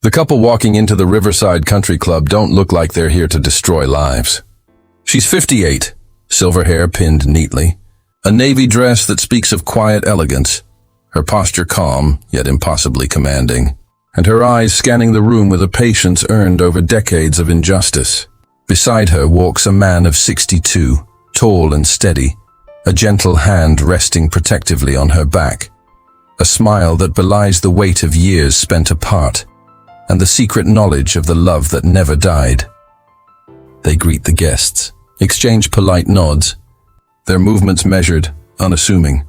The couple walking into the Riverside Country Club don't look like they're here to destroy lives. She's 58, silver hair pinned neatly, a navy dress that speaks of quiet elegance, her posture calm, yet impossibly commanding, and her eyes scanning the room with a patience earned over decades of injustice. Beside her walks a man of 62, tall and steady, a gentle hand resting protectively on her back, a smile that belies the weight of years spent apart, and the secret knowledge of the love that never died. They greet the guests, exchange polite nods, their movements measured, unassuming.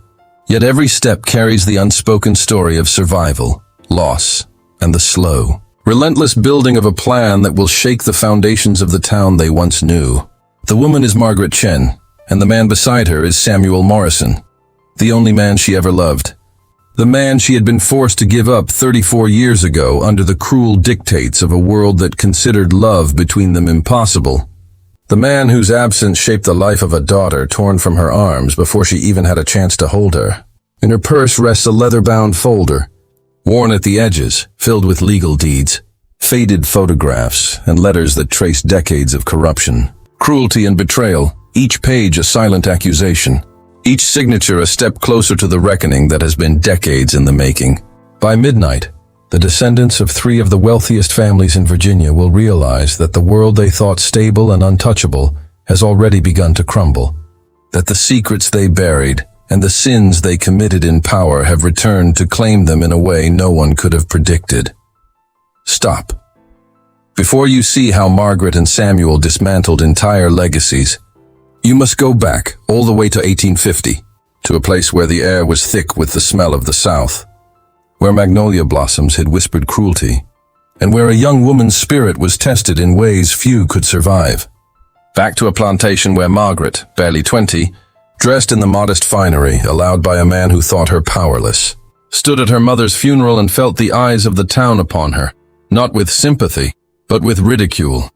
Yet every step carries the unspoken story of survival, loss, and the slow, relentless building of a plan that will shake the foundations of the town they once knew. The woman is Margaret Chen, and the man beside her is Samuel Morrison, the only man she ever loved. The man she had been forced to give up 34 years ago under the cruel dictates of a world that considered love between them impossible. The man whose absence shaped the life of a daughter torn from her arms before she even had a chance to hold her. In her purse rests a leather-bound folder, worn at the edges, filled with legal deeds, faded photographs, and letters that trace decades of corruption, cruelty and betrayal, each page a silent accusation. Each signature a step closer to the reckoning that has been decades in the making. By midnight, the descendants of 3 of the wealthiest families in Virginia will realize that the world they thought stable and untouchable has already begun to crumble, that the secrets they buried and the sins they committed in power have returned to claim them in a way no one could have predicted. Stop. Before you see how Margaret and Samuel dismantled entire legacies, you must go back all the way to 1850, to a place where the air was thick with the smell of the South, where magnolia blossoms had whispered cruelty, and where a young woman's spirit was tested in ways few could survive. Back to a plantation where Margaret, barely 20, dressed in the modest finery allowed by a man who thought her powerless, stood at her mother's funeral and felt the eyes of the town upon her, not with sympathy, but with ridicule.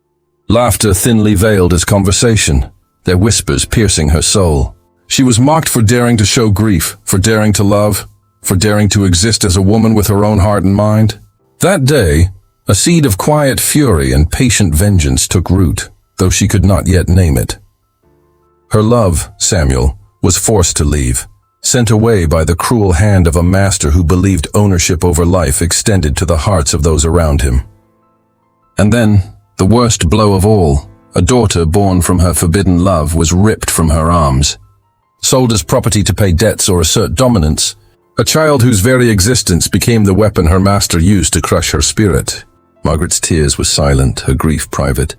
Laughter thinly veiled as conversation, their whispers piercing her soul. She was mocked for daring to show grief, for daring to love, for daring to exist as a woman with her own heart and mind. That day, a seed of quiet fury and patient vengeance took root, though she could not yet name it. Her love, Samuel, was forced to leave, sent away by the cruel hand of a master who believed ownership over life extended to the hearts of those around him. And then, the worst blow of all, a daughter born from her forbidden love was ripped from her arms. Sold as property to pay debts or assert dominance, a child whose very existence became the weapon her master used to crush her spirit. Margaret's tears were silent, her grief private.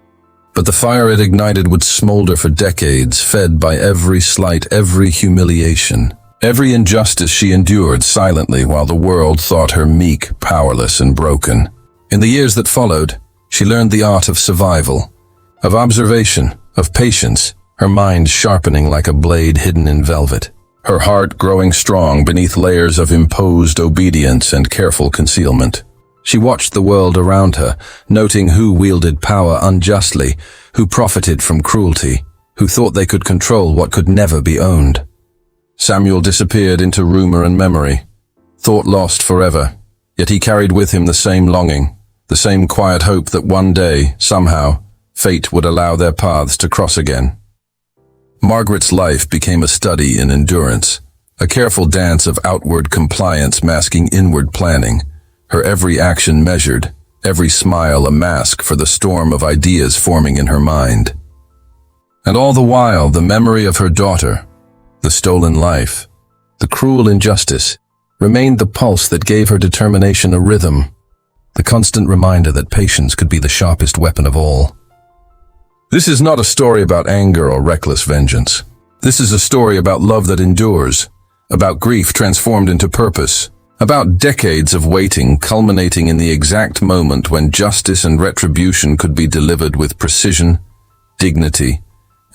But the fire it ignited would smolder for decades, fed by every slight, every humiliation, every injustice she endured silently while the world thought her meek, powerless, and broken. In the years that followed, she learned the art of survival, of observation, of patience, her mind sharpening like a blade hidden in velvet, her heart growing strong beneath layers of imposed obedience and careful concealment. She watched the world around her, noting who wielded power unjustly, who profited from cruelty, who thought they could control what could never be owned. Samuel disappeared into rumor and memory, thought lost forever, yet he carried with him the same longing, the same quiet hope that one day, somehow, fate would allow their paths to cross again. Margaret's life became a study in endurance, a careful dance of outward compliance masking inward planning, her every action measured, every smile a mask for the storm of ideas forming in her mind. And all the while, the memory of her daughter, the stolen life, the cruel injustice, remained the pulse that gave her determination a rhythm, the constant reminder that patience could be the sharpest weapon of all. This is not a story about anger or reckless vengeance. This is a story about love that endures, about grief transformed into purpose, about decades of waiting culminating in the exact moment when justice and retribution could be delivered with precision, dignity,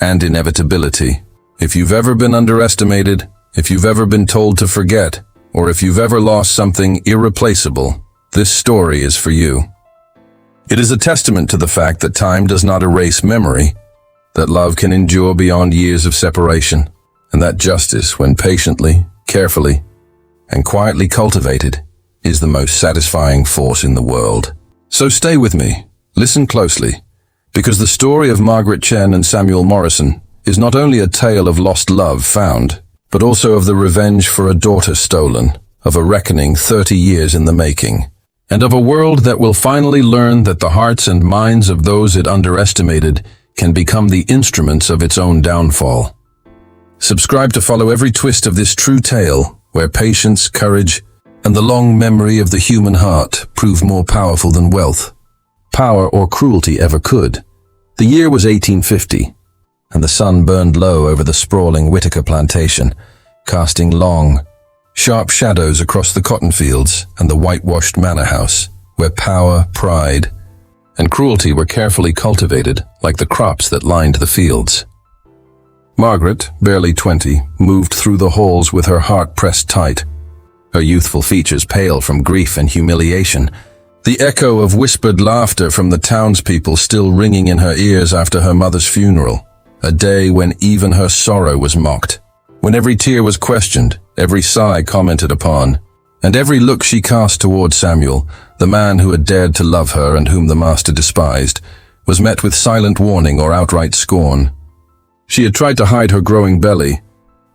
and inevitability. If you've ever been underestimated, if you've ever been told to forget, or if you've ever lost something irreplaceable, this story is for you. It is a testament to the fact that time does not erase memory, that love can endure beyond years of separation, and that justice, when patiently, carefully, and quietly cultivated, is the most satisfying force in the world. So stay with me, listen closely, because the story of Margaret Chen and Samuel Morrison is not only a tale of lost love found, but also of the revenge for a daughter stolen, of a reckoning 30 years in the making, and of a world that will finally learn that the hearts and minds of those it underestimated can become the instruments of its own downfall. Subscribe to follow every twist of this true tale, where patience, courage, and the long memory of the human heart prove more powerful than wealth, power, or cruelty ever could. The year was 1850, and the sun burned low over the sprawling Whitaker plantation, casting long, sharp shadows across the cotton fields and the whitewashed manor house, where power, pride, and cruelty were carefully cultivated like the crops that lined the fields. Margaret, barely 20, moved through the halls with her heart pressed tight, her youthful features pale from grief and humiliation, the echo of whispered laughter from the townspeople still ringing in her ears after her mother's funeral, a day when even her sorrow was mocked, when every tear was questioned, every sigh commented upon, and every look she cast toward Samuel, the man who had dared to love her and whom the master despised, was met with silent warning or outright scorn. She had tried to hide her growing belly,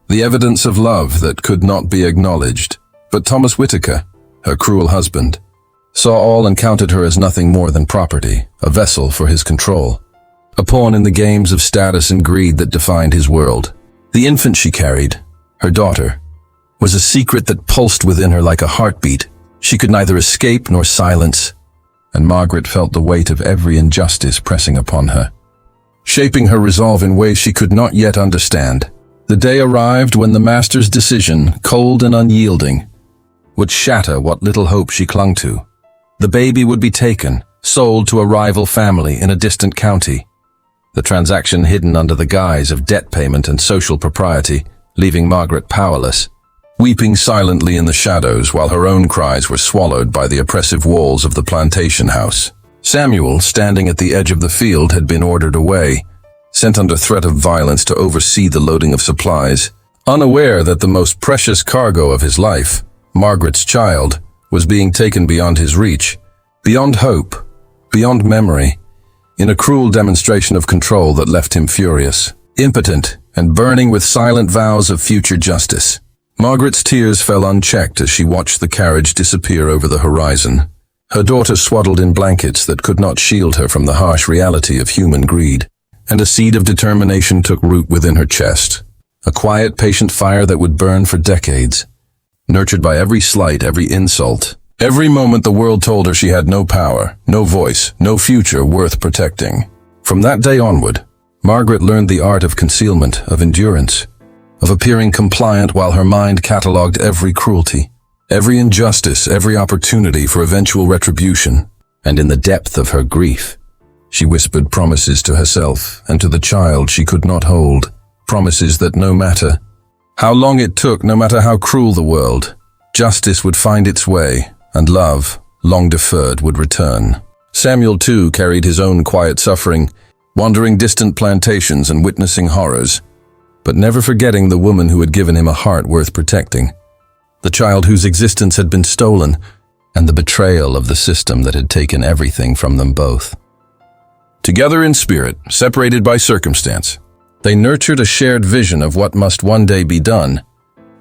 the evidence of love that could not be acknowledged. But Thomas Whitaker, her cruel husband, saw all and counted her as nothing more than property, a vessel for his control, a pawn in the games of status and greed that defined his world. The infant she carried, her daughter, was a secret that pulsed within her like a heartbeat she could neither escape nor silence, and Margaret felt the weight of every injustice pressing upon her, shaping her resolve in ways she could not yet understand. The day arrived when the master's decision, cold and unyielding, would shatter what little hope she clung to. The baby would be taken, sold to a rival family in a distant county, the transaction hidden under the guise of debt payment and social propriety, leaving Margaret powerless, weeping silently in the shadows while her own cries were swallowed by the oppressive walls of the plantation house. Samuel, standing at the edge of the field, had been ordered away, sent under threat of violence to oversee the loading of supplies, unaware that the most precious cargo of his life, Margaret's child, was being taken beyond his reach, beyond hope, beyond memory, in a cruel demonstration of control that left him furious, impotent, and burning with silent vows of future justice. Margaret's tears fell unchecked as she watched the carriage disappear over the horizon, her daughter swaddled in blankets that could not shield her from the harsh reality of human greed, and a seed of determination took root within her chest, a quiet, patient fire that would burn for decades, nurtured by every slight, every insult, every moment the world told her she had no power, no voice, no future worth protecting. From that day onward, Margaret learned the art of concealment, of endurance, of appearing compliant while her mind catalogued every cruelty, every injustice, every opportunity for eventual retribution. And in the depth of her grief, she whispered promises to herself and to the child she could not hold, promises that no matter how long it took, no matter how cruel the world, justice would find its way, and love, long deferred, would return. Samuel, too, carried his own quiet suffering, wandering distant plantations and witnessing horrors, but never forgetting the woman who had given him a heart worth protecting, the child whose existence had been stolen, and the betrayal of the system that had taken everything from them both. Together in spirit, separated by circumstance, they nurtured a shared vision of what must one day be done,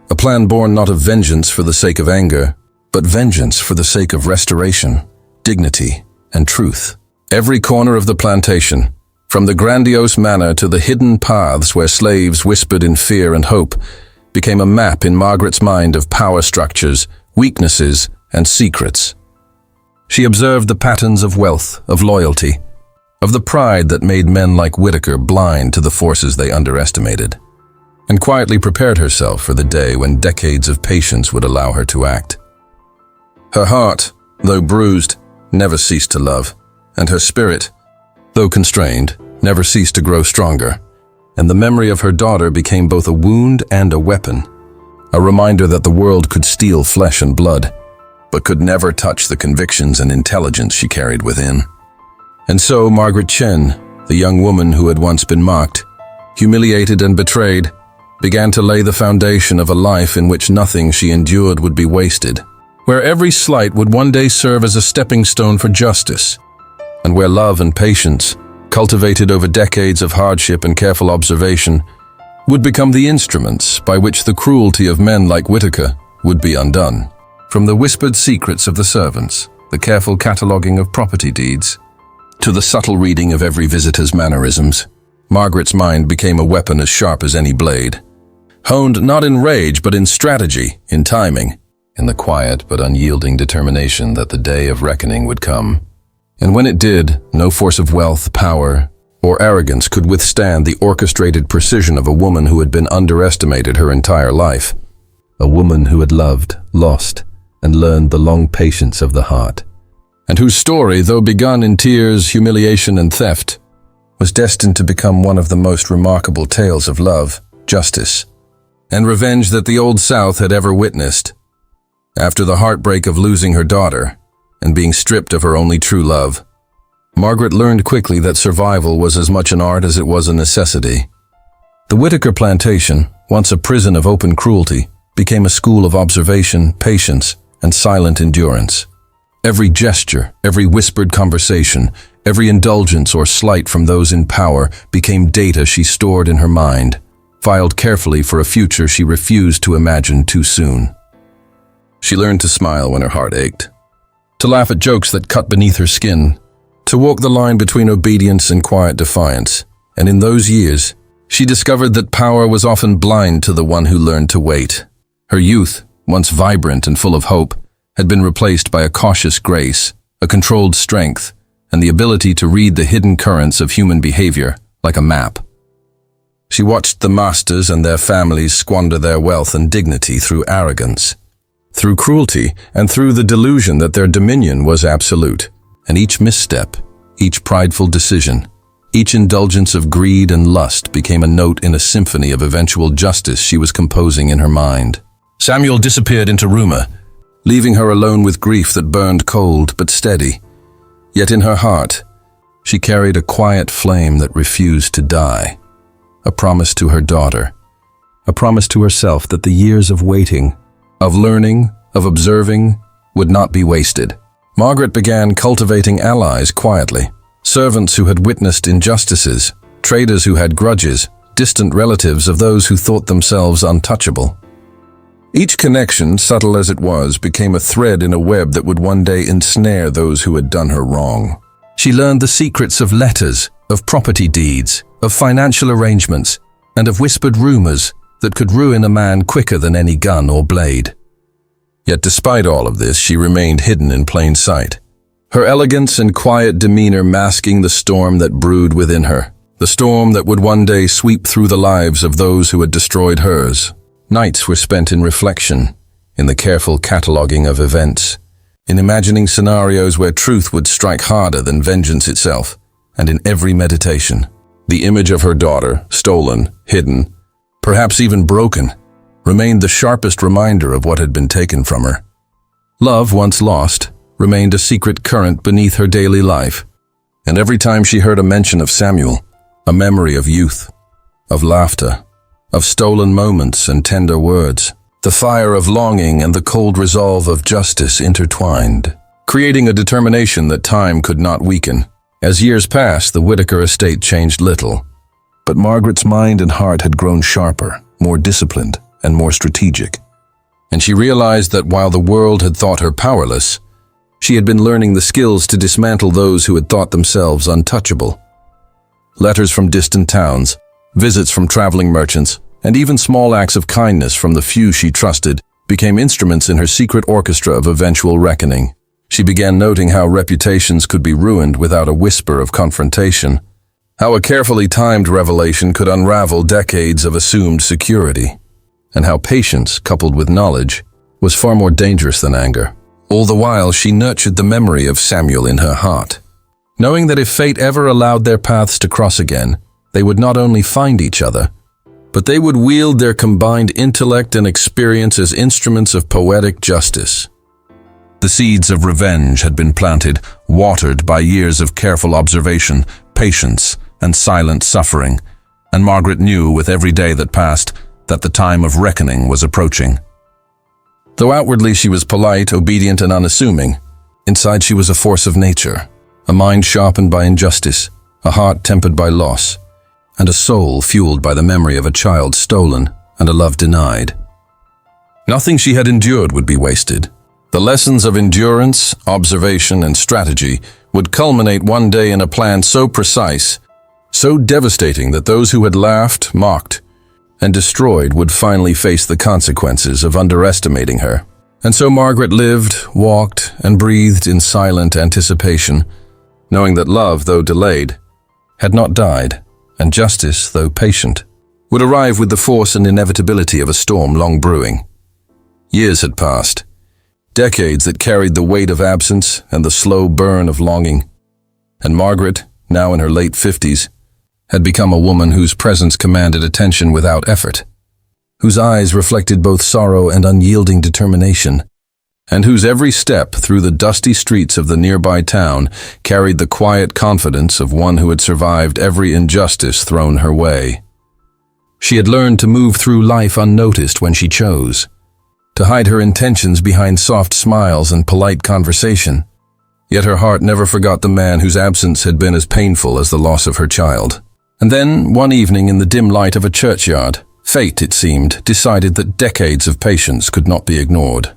a plan born not of vengeance for the sake of anger, but vengeance for the sake of restoration, dignity, and truth. Every corner of the plantation, from the grandiose manor to the hidden paths where slaves whispered in fear and hope, became a map in Margaret's mind of power structures, weaknesses, and secrets. She observed the patterns of wealth, of loyalty, of the pride that made men like Whitaker blind to the forces they underestimated, and quietly prepared herself for the day when decades of patience would allow her to act. Her heart, though bruised, never ceased to love, and her spirit, though constrained, never ceased to grow stronger, and the memory of her daughter became both a wound and a weapon, a reminder that the world could steal flesh and blood, but could never touch the convictions and intelligence she carried within. And so Margaret Chen, the young woman who had once been mocked, humiliated and betrayed, began to lay the foundation of a life in which nothing she endured would be wasted, where every slight would one day serve as a stepping stone for justice, and where love and patience, cultivated over decades of hardship and careful observation, would become the instruments by which the cruelty of men like Whitaker would be undone. From the whispered secrets of the servants, the careful cataloguing of property deeds, to the subtle reading of every visitor's mannerisms, Margaret's mind became a weapon as sharp as any blade, honed not in rage but in strategy, in timing, in the quiet but unyielding determination that the day of reckoning would come. And when it did, no force of wealth, power, or arrogance could withstand the orchestrated precision of a woman who had been underestimated her entire life. A woman who had loved, lost, and learned the long patience of the heart, and whose story, though begun in tears, humiliation, and theft, was destined to become one of the most remarkable tales of love, justice, and revenge that the Old South had ever witnessed. After the heartbreak of losing her daughter and being stripped of her only true love, Margaret learned quickly that survival was as much an art as it was a necessity. The Whitaker plantation, once a prison of open cruelty, became a school of observation, patience, and silent endurance. Every gesture, every whispered conversation, every indulgence or slight from those in power became data she stored in her mind, filed carefully for a future she refused to imagine too soon. She learned to smile when her heart ached, to laugh at jokes that cut beneath her skin, to walk the line between obedience and quiet defiance. And in those years, she discovered that power was often blind to the one who learned to wait. Her youth, once vibrant and full of hope, had been replaced by a cautious grace, a controlled strength, and the ability to read the hidden currents of human behavior like a map. She watched the masters and their families squander their wealth and dignity through arrogance, through cruelty, and through the delusion that their dominion was absolute. And each misstep, each prideful decision, each indulgence of greed and lust became a note in a symphony of eventual justice she was composing in her mind. Samuel disappeared into rumor, leaving her alone with grief that burned cold but steady. Yet in her heart, she carried a quiet flame that refused to die. A promise to her daughter, a promise to herself that the years of waiting, of learning, of observing, would not be wasted. Margaret began cultivating allies quietly, servants who had witnessed injustices, traders who had grudges, distant relatives of those who thought themselves untouchable. Each connection, subtle as it was, became a thread in a web that would one day ensnare those who had done her wrong. She learned the secrets of letters, of property deeds, of financial arrangements, and of whispered rumors that could ruin a man quicker than any gun or blade. Yet despite all of this, she remained hidden in plain sight, her elegance and quiet demeanor masking the storm that brewed within her, the storm that would one day sweep through the lives of those who had destroyed hers. Nights were spent in reflection, in the careful cataloging of events, in imagining scenarios where truth would strike harder than vengeance itself, and in every meditation, the image of her daughter, stolen, hidden, perhaps even broken, remained the sharpest reminder of what had been taken from her. Love, once lost, remained a secret current beneath her daily life, and every time she heard a mention of Samuel, a memory of youth, of laughter, of stolen moments and tender words, the fire of longing and the cold resolve of justice intertwined, creating a determination that time could not weaken. As years passed, the Whitaker estate changed little, but Margaret's mind and heart had grown sharper, more disciplined, and more strategic. And she realized that while the world had thought her powerless, she had been learning the skills to dismantle those who had thought themselves untouchable. Letters from distant towns, visits from traveling merchants, and even small acts of kindness from the few she trusted became instruments in her secret orchestra of eventual reckoning. She began noting how reputations could be ruined without a whisper of confrontation, how a carefully timed revelation could unravel decades of assumed security, and how patience, coupled with knowledge, was far more dangerous than anger. All the while, she nurtured the memory of Samuel in her heart, knowing that if fate ever allowed their paths to cross again, they would not only find each other, but they would wield their combined intellect and experience as instruments of poetic justice. The seeds of revenge had been planted, watered by years of careful observation, patience, and silent suffering, and Margaret knew with every day that passed that the time of reckoning was approaching. Though outwardly she was polite, obedient, and unassuming, inside she was a force of nature, a mind sharpened by injustice, a heart tempered by loss, and a soul fueled by the memory of a child stolen and a love denied. Nothing she had endured would be wasted. The lessons of endurance, observation, and strategy would culminate one day in a plan so precise, so devastating that those who had laughed, mocked, and destroyed would finally face the consequences of underestimating her. And so Margaret lived, walked, and breathed in silent anticipation, knowing that love, though delayed, had not died, and justice, though patient, would arrive with the force and inevitability of a storm long brewing. Years had passed, decades that carried the weight of absence and the slow burn of longing, and Margaret, now in her late 50s, had become a woman whose presence commanded attention without effort, whose eyes reflected both sorrow and unyielding determination, and whose every step through the dusty streets of the nearby town carried the quiet confidence of one who had survived every injustice thrown her way. She had learned to move through life unnoticed when she chose, to hide her intentions behind soft smiles and polite conversation, yet her heart never forgot the man whose absence had been as painful as the loss of her child. And then, one evening in the dim light of a churchyard, fate, it seemed, decided that decades of patience could not be ignored.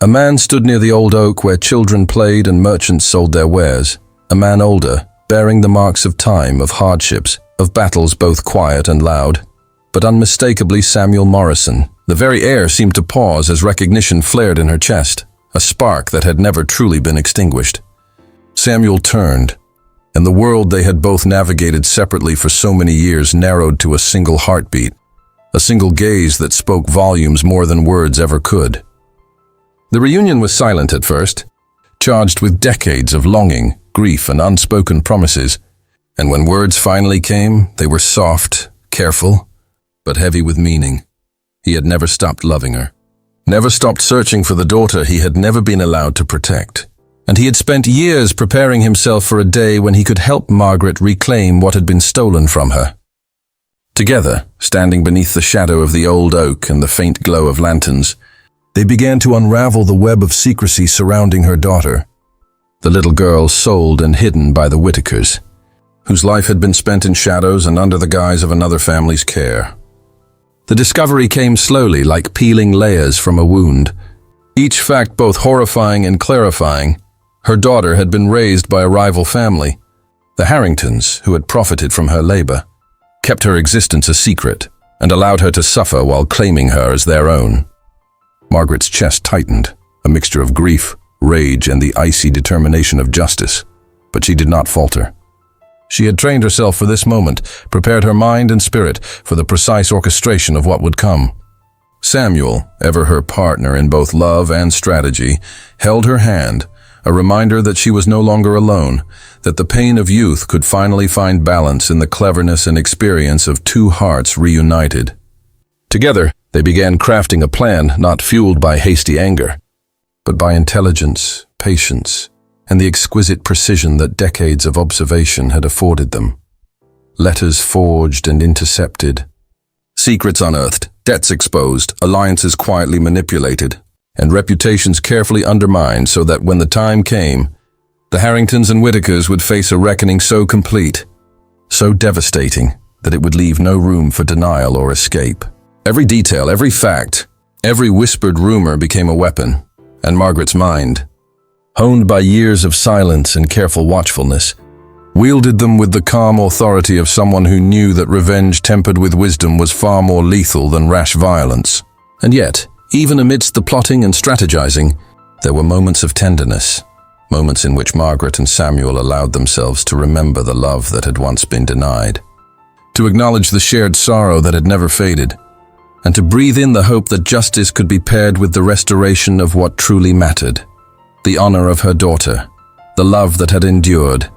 A man stood near the old oak where children played and merchants sold their wares, a man older, bearing the marks of time, of hardships, of battles both quiet and loud, but unmistakably Samuel Morrison. The very air seemed to pause as recognition flared in her chest, a spark that had never truly been extinguished. Samuel turned, and the world they had both navigated separately for so many years narrowed to a single heartbeat, a single gaze that spoke volumes more than words ever could. The reunion was silent at first, charged with decades of longing, grief, and unspoken promises, and when words finally came, they were soft, careful, but heavy with meaning. He had never stopped loving her, never stopped searching for the daughter he had never been allowed to protect. And he had spent years preparing himself for a day when he could help Margaret reclaim what had been stolen from her. Together, standing beneath the shadow of the old oak and the faint glow of lanterns, they began to unravel the web of secrecy surrounding her daughter, the little girl sold and hidden by the Whitakers, whose life had been spent in shadows and under the guise of another family's care. The discovery came slowly, like peeling layers from a wound, each fact both horrifying and clarifying. Her daughter had been raised by a rival family, the Harringtons, who had profited from her labor, kept her existence a secret, and allowed her to suffer while claiming her as their own. Margaret's chest tightened, a mixture of grief, rage, and the icy determination of justice, but she did not falter. She had trained herself for this moment, prepared her mind and spirit for the precise orchestration of what would come. Samuel, ever her partner in both love and strategy, held her hand, a reminder that she was no longer alone, that the pain of youth could finally find balance in the cleverness and experience of two hearts reunited. Together, they began crafting a plan not fueled by hasty anger, but by intelligence, patience, and the exquisite precision that decades of observation had afforded them. Letters forged and intercepted, secrets unearthed, debts exposed, alliances quietly manipulated, and reputations carefully undermined so that when the time came, the Harringtons and Whitakers would face a reckoning so complete, so devastating, that it would leave no room for denial or escape. Every detail, every fact, every whispered rumor became a weapon, and Margaret's mind, honed by years of silence and careful watchfulness, wielded them with the calm authority of someone who knew that revenge tempered with wisdom was far more lethal than rash violence. And yet, even amidst the plotting and strategizing, there were moments of tenderness, moments in which Margaret and Samuel allowed themselves to remember the love that had once been denied, to acknowledge the shared sorrow that had never faded, and to breathe in the hope that justice could be paired with the restoration of what truly mattered, the honor of her daughter, the love that had endured,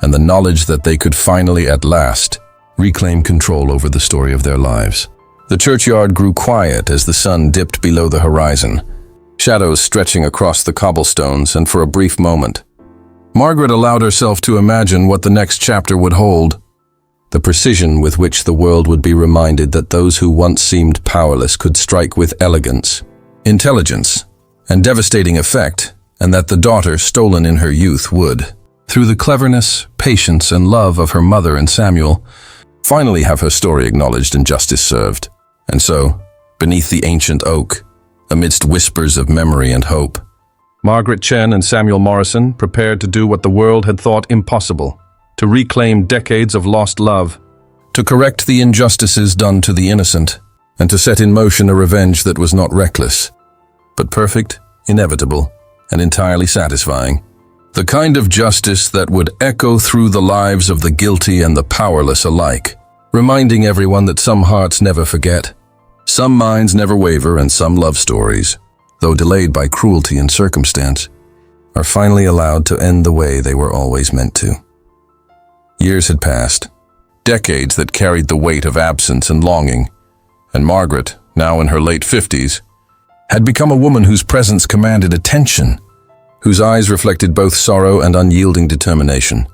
and the knowledge that they could finally, at last, reclaim control over the story of their lives. The churchyard grew quiet as the sun dipped below the horizon, shadows stretching across the cobblestones, and for a brief moment, Margaret allowed herself to imagine what the next chapter would hold, the precision with which the world would be reminded that those who once seemed powerless could strike with elegance, intelligence, and devastating effect, and that the daughter stolen in her youth would, through the cleverness, patience, and love of her mother and Samuel, finally have her story acknowledged and justice served. And so, beneath the ancient oak, amidst whispers of memory and hope, Margaret Chen and Samuel Morrison prepared to do what the world had thought impossible, to reclaim decades of lost love, to correct the injustices done to the innocent, and to set in motion a revenge that was not reckless, but perfect, inevitable, and entirely satisfying. The kind of justice that would echo through the lives of the guilty and the powerless alike, reminding everyone that some hearts never forget, some minds never waver, and some love stories, though delayed by cruelty and circumstance, are finally allowed to end the way they were always meant to. Years had passed, decades that carried the weight of absence and longing, and Margaret, now in her late 50s, had become a woman whose presence commanded attention, whose eyes reflected both sorrow and unyielding determination,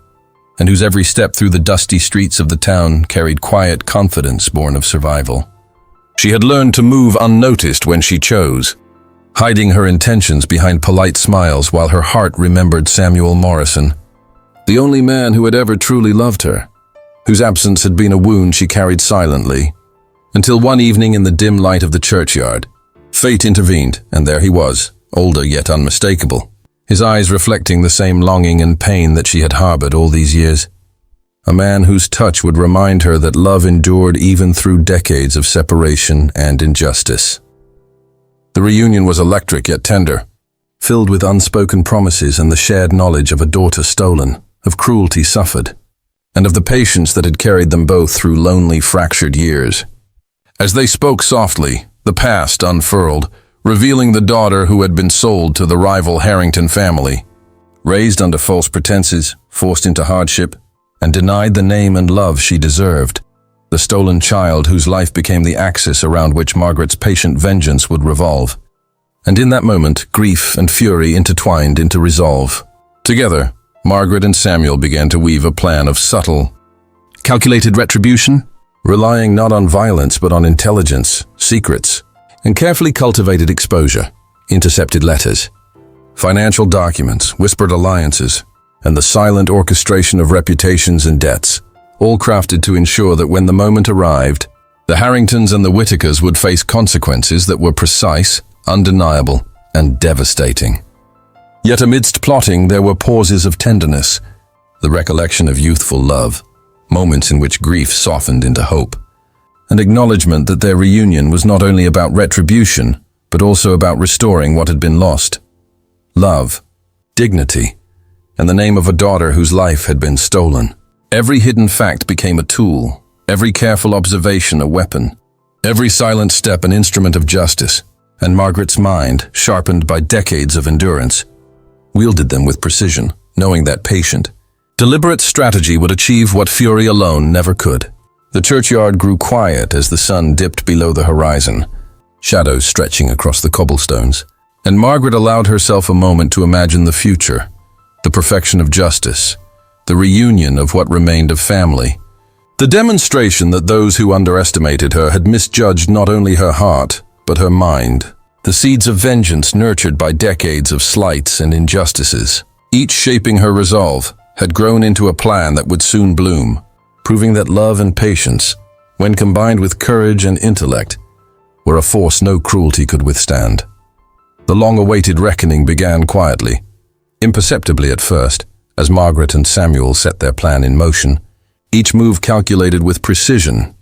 and whose every step through the dusty streets of the town carried quiet confidence born of survival. She had learned to move unnoticed when she chose, hiding her intentions behind polite smiles while her heart remembered Samuel Morrison, the only man who had ever truly loved her, whose absence had been a wound she carried silently, until one evening in the dim light of the churchyard, fate intervened, and there he was, older yet unmistakable, his eyes reflecting the same longing and pain that she had harbored all these years. A man whose touch would remind her that love endured even through decades of separation and injustice. The reunion was electric yet tender, filled with unspoken promises and the shared knowledge of a daughter stolen, of cruelty suffered, and of the patience that had carried them both through lonely, fractured years. As they spoke softly, the past unfurled, revealing the daughter who had been sold to the rival Harrington family, raised under false pretenses, forced into hardship, and denied the name and love she deserved, the stolen child whose life became the axis around which Margaret's patient vengeance would revolve. And in that moment, grief and fury intertwined into resolve. Together, Margaret and Samuel began to weave a plan of subtle, calculated retribution, relying not on violence but on intelligence, secrets, and carefully cultivated exposure, intercepted letters, financial documents, whispered alliances, and the silent orchestration of reputations and debts, all crafted to ensure that when the moment arrived, the Harringtons and the Whitakers would face consequences that were precise, undeniable, and devastating. Yet amidst plotting there were pauses of tenderness, the recollection of youthful love, moments in which grief softened into hope, and acknowledgement that their reunion was not only about retribution, but also about restoring what had been lost. Love, dignity, and the name of a daughter whose life had been stolen. Every hidden fact became a tool, every careful observation a weapon, every silent step an instrument of justice, and Margaret's mind, sharpened by decades of endurance, wielded them with precision, knowing that patient, deliberate strategy would achieve what fury alone never could. The churchyard grew quiet as the sun dipped below the horizon, shadows stretching across the cobblestones, and Margaret allowed herself a moment to imagine the future, the perfection of justice, the reunion of what remained of family, the demonstration that those who underestimated her had misjudged not only her heart, but her mind, the seeds of vengeance nurtured by decades of slights and injustices, each shaping her resolve, had grown into a plan that would soon bloom, proving that love and patience, when combined with courage and intellect, were a force no cruelty could withstand. The long-awaited reckoning began quietly, imperceptibly at first, as Margaret and Samuel set their plan in motion, each move calculated with precision,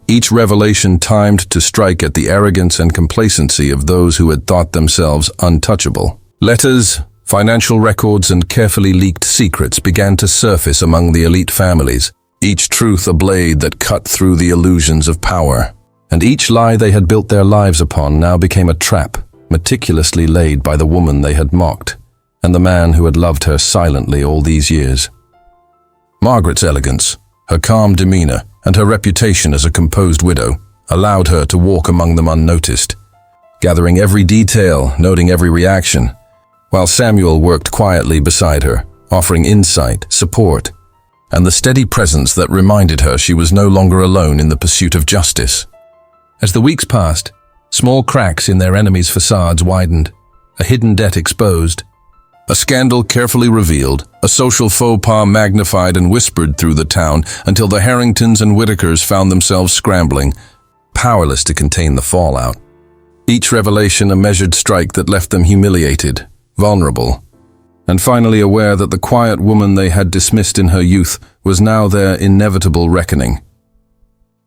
each revelation timed to strike at the arrogance and complacency of those who had thought themselves untouchable. Letters, financial records, and carefully leaked secrets began to surface among the elite families, each truth a blade that cut through the illusions of power. And each lie they had built their lives upon now became a trap, meticulously laid by the woman they had mocked, and the man who had loved her silently all these years. Margaret's elegance, her calm demeanor, and her reputation as a composed widow allowed her to walk among them unnoticed, gathering every detail, noting every reaction, while Samuel worked quietly beside her, offering insight, support, and the steady presence that reminded her she was no longer alone in the pursuit of justice. As the weeks passed, Small cracks in their enemies' facades widened, a hidden debt exposed, a scandal carefully revealed, a social faux pas magnified and whispered through the town until the Harringtons and Whitakers found themselves scrambling, powerless to contain the fallout. Each revelation a measured strike that left them humiliated, vulnerable, and finally aware that the quiet woman they had dismissed in her youth was now their inevitable reckoning.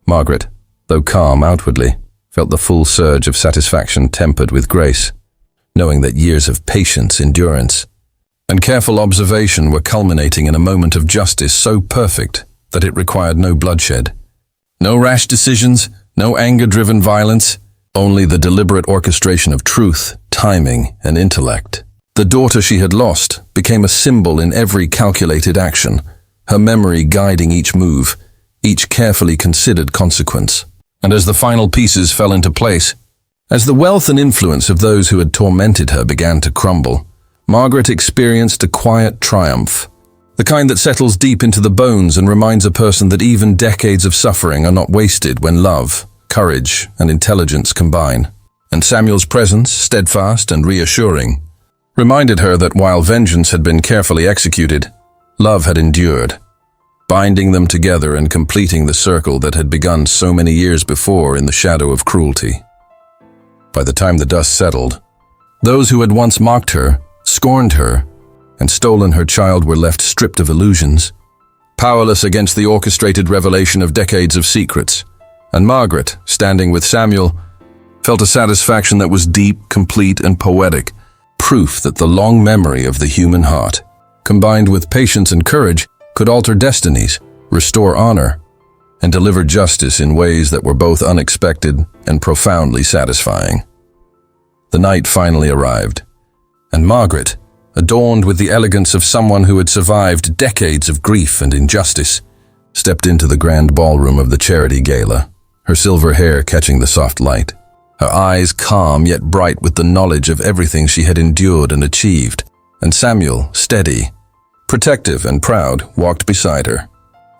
Margaret, though calm outwardly, felt the full surge of satisfaction tempered with grace, knowing that years of patience, endurance, and careful observation were culminating in a moment of justice so perfect that it required no bloodshed. No rash decisions, no anger-driven violence, only the deliberate orchestration of truth, timing, and intellect. The daughter she had lost became a symbol in every calculated action, her memory guiding each move, each carefully considered consequence. And as the final pieces fell into place, as the wealth and influence of those who had tormented her began to crumble, Margaret experienced a quiet triumph, the kind that settles deep into the bones and reminds a person that even decades of suffering are not wasted when love, courage, and intelligence combine. And Samuel's presence, steadfast and reassuring, reminded her that while vengeance had been carefully executed, love had endured, binding them together and completing the circle that had begun so many years before in the shadow of cruelty. By the time the dust settled, those who had once mocked her, scorned her, and stolen her child were left stripped of illusions, powerless against the orchestrated revelation of decades of secrets. And Margaret, standing with Samuel, felt a satisfaction that was deep, complete, and poetic, proof that the long memory of the human heart, combined with patience and courage, could alter destinies, restore honor, and deliver justice in ways that were both unexpected and profoundly satisfying. The night finally arrived, and Margaret, adorned with the elegance of someone who had survived decades of grief and injustice, stepped into the grand ballroom of the charity gala, her silver hair catching the soft light, her eyes calm yet bright with the knowledge of everything she had endured and achieved. And Samuel, steady, protective and proud, walked beside her,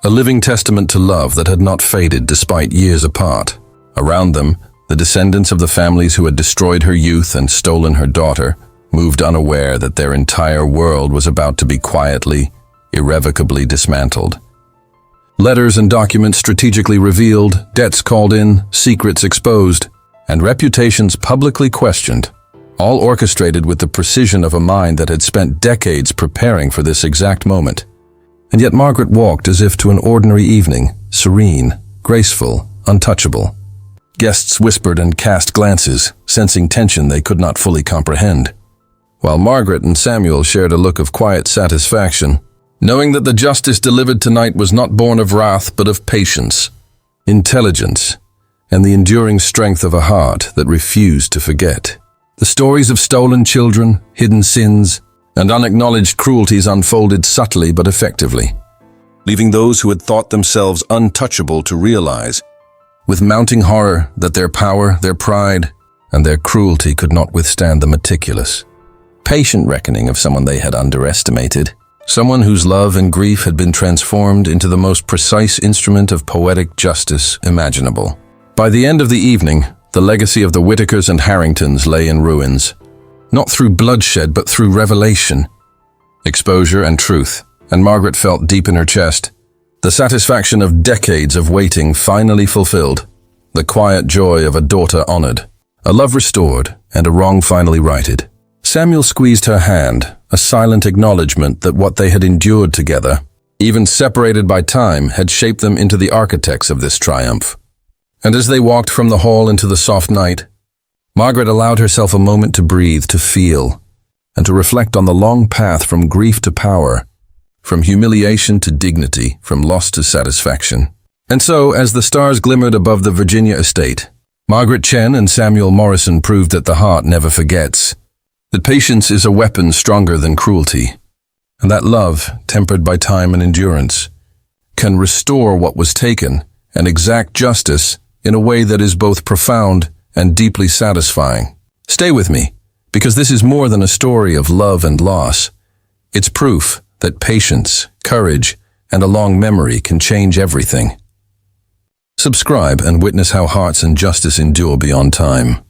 a living testament to love that had not faded despite years apart. Around them, the descendants of the families who had destroyed her youth and stolen her daughter moved unaware that their entire world was about to be quietly, irrevocably dismantled. Letters and documents strategically revealed, debts called in, secrets exposed, and reputations publicly questioned, all orchestrated with the precision of a mind that had spent decades preparing for this exact moment. And yet Margaret walked as if to an ordinary evening, serene, graceful, untouchable. Guests whispered and cast glances, sensing tension they could not fully comprehend, while Margaret and Samuel shared a look of quiet satisfaction, knowing that the justice delivered tonight was not born of wrath but of patience, intelligence, and the enduring strength of a heart that refused to forget. The stories of stolen children, hidden sins, and unacknowledged cruelties unfolded subtly but effectively, leaving those who had thought themselves untouchable to realize, with mounting horror, that their power, their pride, and their cruelty could not withstand the meticulous, patient reckoning of someone they had underestimated, someone whose love and grief had been transformed into the most precise instrument of poetic justice imaginable. By the end of the evening, the legacy of the Whitakers and Harringtons lay in ruins, not through bloodshed but through revelation, exposure, and truth. And Margaret felt deep in her chest the satisfaction of decades of waiting finally fulfilled, the quiet joy of a daughter honored, a love restored, and a wrong finally righted. Samuel squeezed her hand, a silent acknowledgement that what they had endured together, even separated by time, had shaped them into the architects of this triumph. And as they walked from the hall into the soft night, Margaret allowed herself a moment to breathe, to feel, and to reflect on the long path from grief to power, from humiliation to dignity, from loss to satisfaction. And so, as the stars glimmered above the Virginia estate, Margaret Chen and Samuel Morrison proved that the heart never forgets, that patience is a weapon stronger than cruelty, and that love, tempered by time and endurance, can restore what was taken and exact justice in a way that is both profound and deeply satisfying. Stay with me, because this is more than a story of love and loss. It's proof that patience, courage, and a long memory can change everything. Subscribe and witness how hearts and justice endure beyond time.